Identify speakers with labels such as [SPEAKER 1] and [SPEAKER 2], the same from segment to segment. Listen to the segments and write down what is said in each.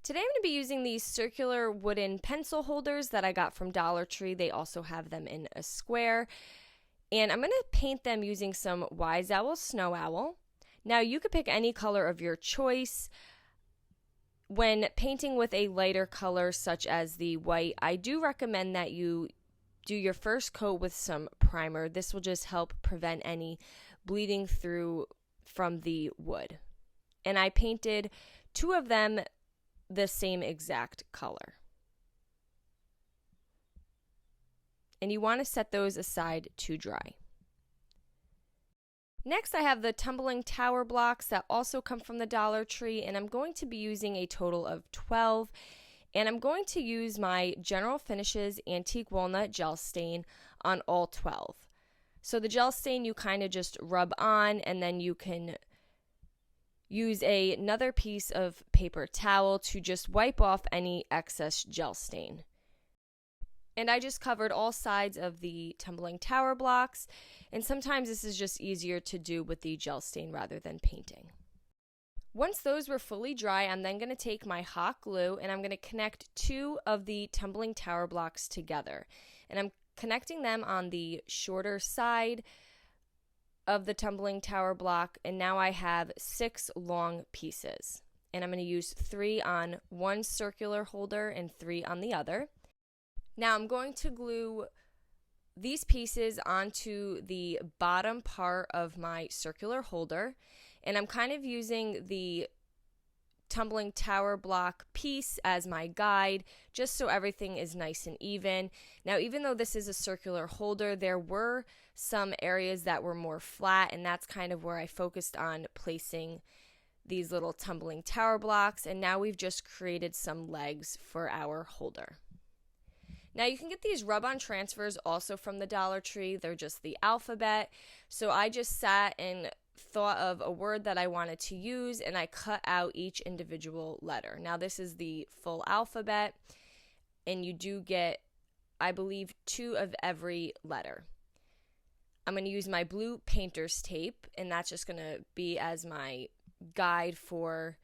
[SPEAKER 1] Today I'm going to be using these circular wooden pencil holders that I got from Dollar Tree. They also have them in a square. And I'm going to paint them using some Wise Owl Snow Owl. Now you could pick any color of your choice. When painting with a lighter color such as the white, I do recommend that you do your first coat with some primer. This will just help prevent any bleeding through from the wood. And I painted two of them the same exact color. And you want to set those aside to dry. Next, I have the tumbling tower blocks that also come from the Dollar Tree, and I'm going to be using a total of 12. And I'm going to use my General Finishes Antique Walnut Gel Stain on all 12. So the gel stain you kind of just rub on, and then you can use another piece of paper towel to just wipe off any excess gel stain. And I just covered all sides of the tumbling tower blocks, and sometimes this is just easier to do with the gel stain rather than painting. Once those were fully dry, I'm then going to take my hot glue and I'm going to connect two of the tumbling tower blocks together. And I'm connecting them on the shorter side of the tumbling tower block, and now I have 6 long pieces. And I'm going to use 3 on one circular holder and 3 on the other. Now I'm going to glue these pieces onto the bottom part of my circular holder, and I'm kind of using the tumbling tower block piece as my guide, just so everything is nice and even. Now, even though this is a circular holder, there were some areas that were more flat, and that's kind of where I focused on placing these little tumbling tower blocks, and now we've just created some legs for our holder. Now you can get these rub-on transfers also from the Dollar Tree. They're just the alphabet. So I just sat and thought of a word that I wanted to use, and I cut out each individual letter. Now this is the full alphabet, and you do get, I believe, 2 of every letter. I'm going to use my blue painter's tape, and that's just going to be as my guide for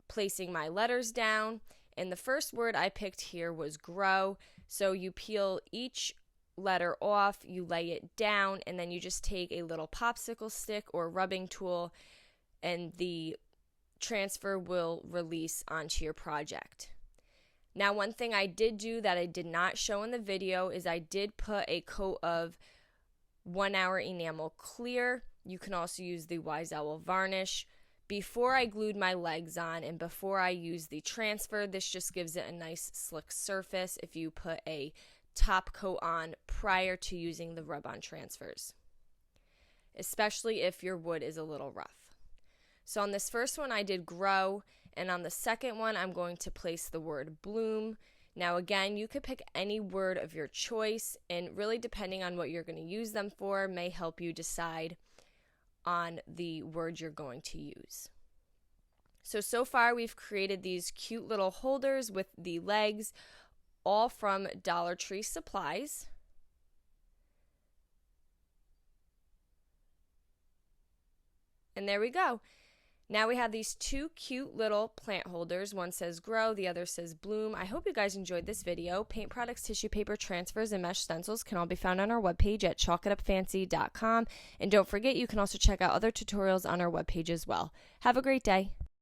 [SPEAKER 1] placing my letters down. And the first word I picked here was grow. So you peel each letter off, you lay it down, and then you just take a little popsicle stick or rubbing tool, and the transfer will release onto your project. Now, one thing I did do that I did not show in the video is I did put a coat of 1 Hour Enamel Clear. You can also use the Wise Owl varnish before I glued my legs on, and before I used the transfer. This just gives it a nice slick surface if you put a top coat on prior to using the rub-on transfers, especially if your wood is a little rough. So on this first one I did grow, and on the second one I'm going to place the word bloom. Now again, you could pick any word of your choice, and really depending on what you're going to use them for may help you decide on the word you're going to use. So far we've created these cute little holders with the legs, all from Dollar Tree supplies. And there we go. Now we have these 2 cute little plant holders. One says grow, the other says bloom. I hope you guys enjoyed this video. Paint products, tissue paper, transfers, and mesh stencils can all be found on our webpage at chalkitupfancy.com. And don't forget, you can also check out other tutorials on our webpage as well. Have a great day.